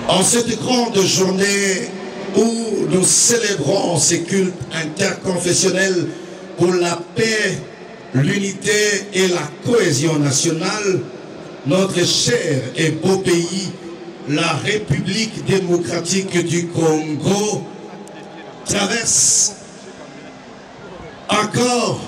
En cette grande journée où nous célébrons ces cultes interconfessionnels pour la paix, l'unité et la cohésion nationale, notre cher et beau pays, la République démocratique du Congo, traverse encore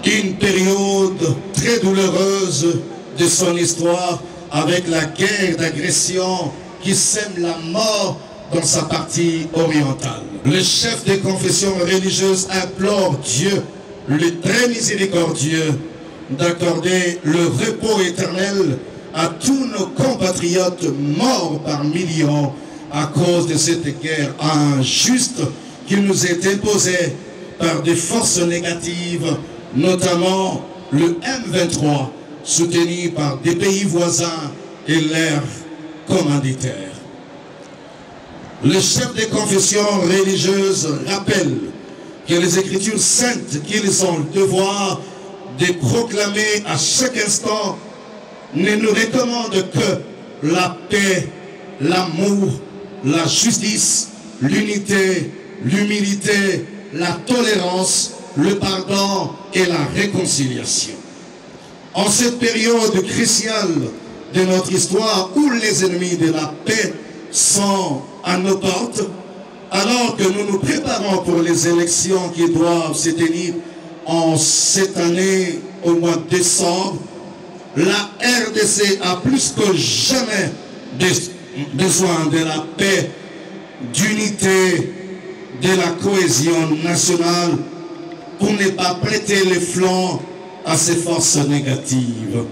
une période très douloureuse de son histoire avec la guerre d'agression qui sème la mort dans sa partie orientale. Le chef des confessions religieuses implore Dieu, le très miséricordieux, d'accorder le repos éternel à tous nos compatriotes morts par millions à cause de cette guerre injuste qui nous est imposée par des forces négatives, notamment le M23, soutenu par des pays voisins et leurs commanditaires. Le chef des confessions religieuses rappelle que les Écritures saintes qu'ils ont le devoir de proclamer à chaque instant ne nous recommandent que la paix, l'amour, la justice, l'unité, l'humilité, la tolérance, le pardon et la réconciliation. En cette période cruciale de notre histoire où les ennemis de la paix sont à nos portes, alors que nous nous préparons pour les élections qui doivent se tenir en cette année au mois de décembre, la RDC a plus que jamais besoin de la paix, d'unité, de la cohésion nationale pour ne pas prêter les flancs à ces forces négatives.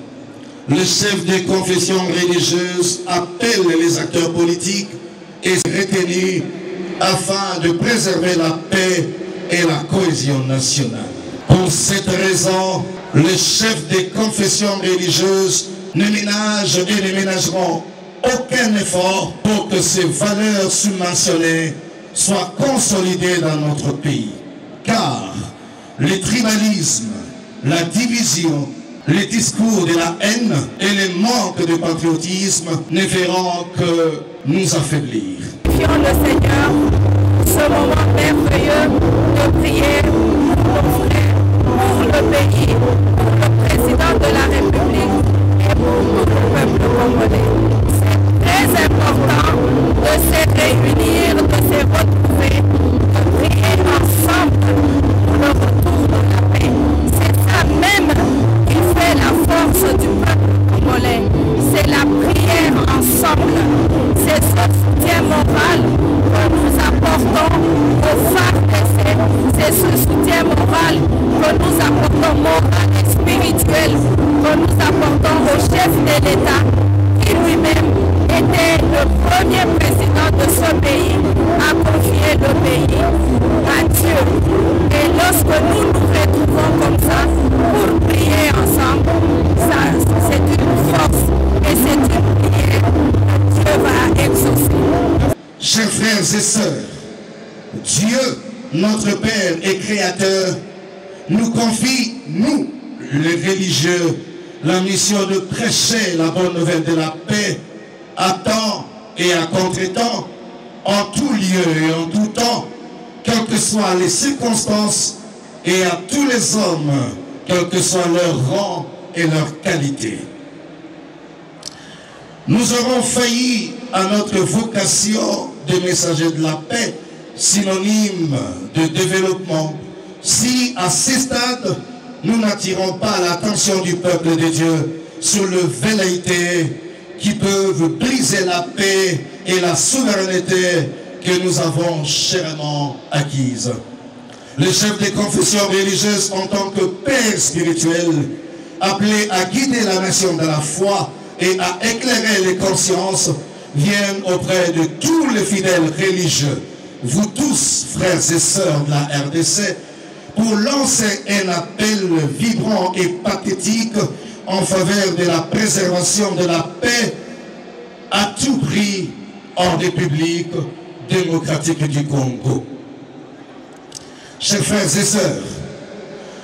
Le chef des confessions religieuses appelle les acteurs politiques et retenus afin de préserver la paix et la cohésion nationale. Pour cette raison, les chefs des confessions religieuses ne ménagent et ne ménageront aucun effort pour que ces valeurs subventionnées soient consolidées dans notre pays. Car le tribalisme, la division, les discours de la haine et les manques de patriotisme ne feront que nous affaiblir. Prions le Seigneur, ce moment merveilleux de prière pour nos frères, pour le pays, pour le président de la République et pour tout le peuple congolais. C'est très important de se réunir, de se retrouver, de prier ensemble pour le retour de la paix. C'est ça même qui fait la force du peuple congolais. C'est la prière ensemble. C'est ce soutien moral que nous apportons aux FARDC. C'est ce soutien moral que nous apportons, moral et spirituel, que nous apportons au chef de l'État, qui lui-même était le premier président de ce pays, à confier le pays à Dieu. Et lorsque nous nous retrouvons comme ça pour prier ensemble, ça c'est une force et c'est une prière que Dieu va exaucer. Chers frères et sœurs, Dieu, notre Père et Créateur, nous confie, nous, les religieux, la mission de prêcher la bonne nouvelle de la paix à temps et à contre-temps, en tout lieu et en tout temps, quelles que soient les circonstances, et à tous les hommes, quel que soit leur rang et leur qualité. Nous aurons failli à notre vocation de messager de la paix, synonyme de développement, si à ce stade, nous n'attirons pas l'attention du peuple de Dieu sur les velléités qui peuvent briser la paix et la souveraineté que nous avons chèrement acquises. Les chefs des confessions religieuses, en tant que pères spirituels, appelés à guider la nation de la foi et à éclairer les consciences, viennent auprès de tous les fidèles religieux, vous tous, frères et sœurs de la RDC, pour lancer un appel vibrant et pathétique en faveur de la préservation de la paix à tout prix en République démocratique du Congo. Chers frères et sœurs,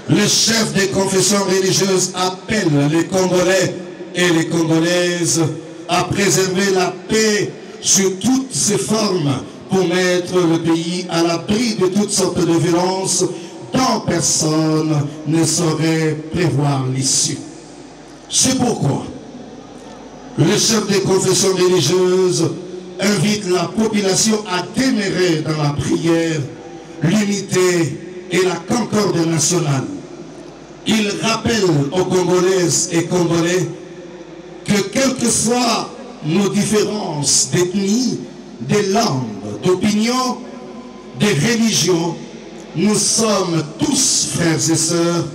le chef des confessions religieuses appelle les Congolais et les Congolaises à préserver la paix sur toutes ses formes pour mettre le pays à l'abri de toutes sortes de violences dont personne ne saurait prévoir l'issue. C'est pourquoi le chef des confessions religieuses invite la population à demeurer dans la prière, l'unité et la concorde nationale. Il rappelle aux Congolaises et Congolais que quelles que soient nos différences d'ethnie, de langues, d'opinions, de religions, nous sommes tous frères et sœurs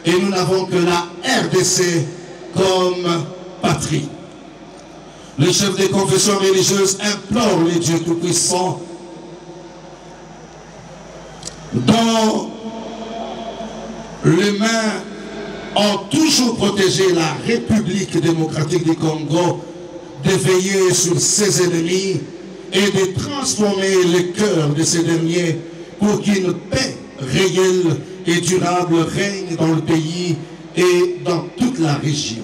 et nous n'avons que la RDC comme patrie. Le chef des confessions religieuses implore les dieux tout-puissants dont les mains ont toujours protégé la République démocratique du Congo de veiller sur ses ennemis et de transformer le cœur de ces derniers pour qu'une paix réelle et durable règne dans le pays et dans toute la région.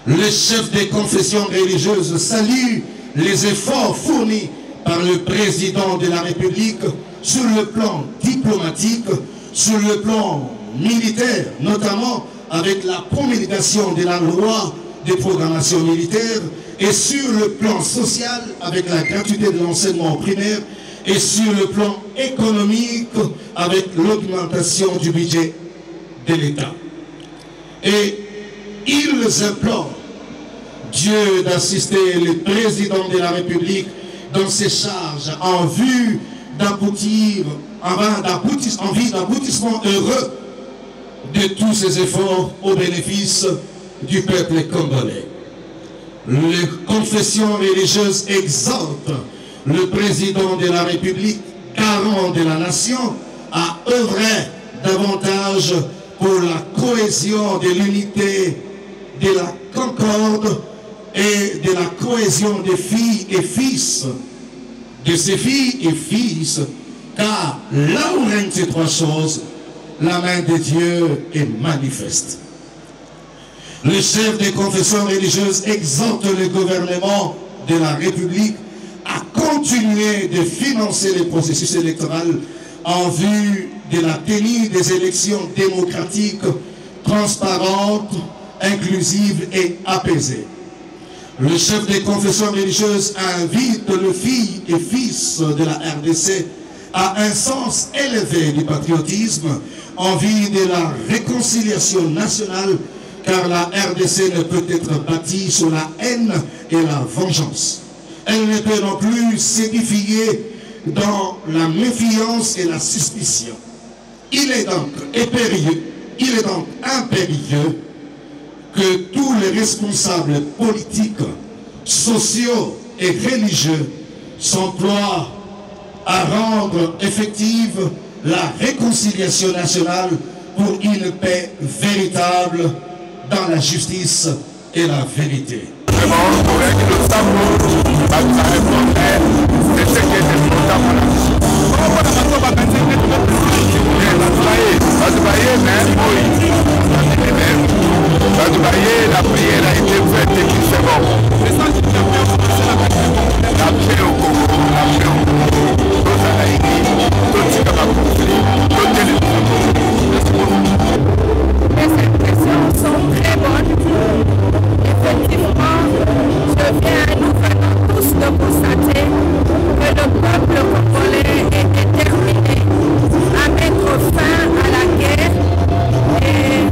Le chef des confessions religieuses salue les efforts fournis par le président de la République sur le plan diplomatique, sur le plan militaire, notamment avec la promulgation de la loi de programmation militaire, et sur le plan social avec la gratuité de l'enseignement primaire, et sur le plan économique avec l'augmentation du budget de l'État. Et ils implorent Dieu d'assister le président de la République dans ses charges en vue d'aboutissement heureux de tous ces efforts au bénéfice du peuple congolais. Les confessions religieuses exhortent le président de la République, garant de la nation, à œuvrer davantage pour la cohésion de l'unité, de la concorde et de la cohésion des filles et fils, de ses filles et fils, car là où règnent ces trois choses, la main de Dieu est manifeste. Le chef des confessions religieuses exhorte le gouvernement de la République à continuer de financer les processus électoraux en vue de la tenue des élections démocratiques, transparentes, inclusives et apaisées. Le chef des confessions religieuses invite les filles et fils de la RDC à un sens élevé du patriotisme en vue de la réconciliation nationale, car la RDC ne peut être bâtie sur la haine et la vengeance. Elle ne peut non plus s'édifier dans la méfiance et la suspicion. Il est donc impérieux que tous les responsables politiques, sociaux et religieux s'emploient à rendre effective la réconciliation nationale pour une paix véritable dans la justice et la vérité. La prière a été faite et qui c'est bon. La paix au Congo, la paix au Congo, tout à Haïti, tout ce qu'on a compris, Les impressions sont très bonnes. Effectivement, nous venons tous de constater que le peuple congolais est déterminé à mettre fin à la guerre. Et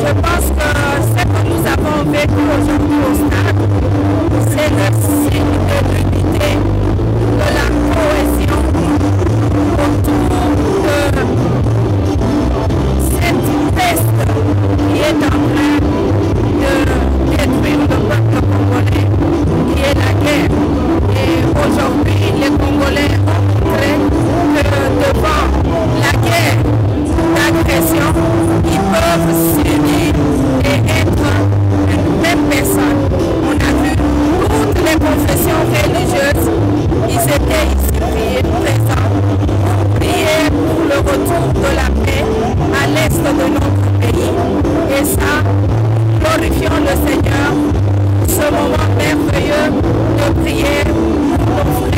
je pense que ce que nous avons vécu aujourd'hui au stade, c'est le signe de l'unité, de la cohésion autour de cette peste qui est en train de détruire le peuple congolais, qui est la guerre. Et aujourd'hui, les Congolais ont montré que devant la guerre d'agression, ils peuvent s'unir et être une même personne. On a vu toutes les confessions religieuses, ils étaient ici présents pour prier pour le retour de la paix à l'est de notre pays. Et ça, glorifions le Seigneur, ce moment merveilleux de prier pour nos frères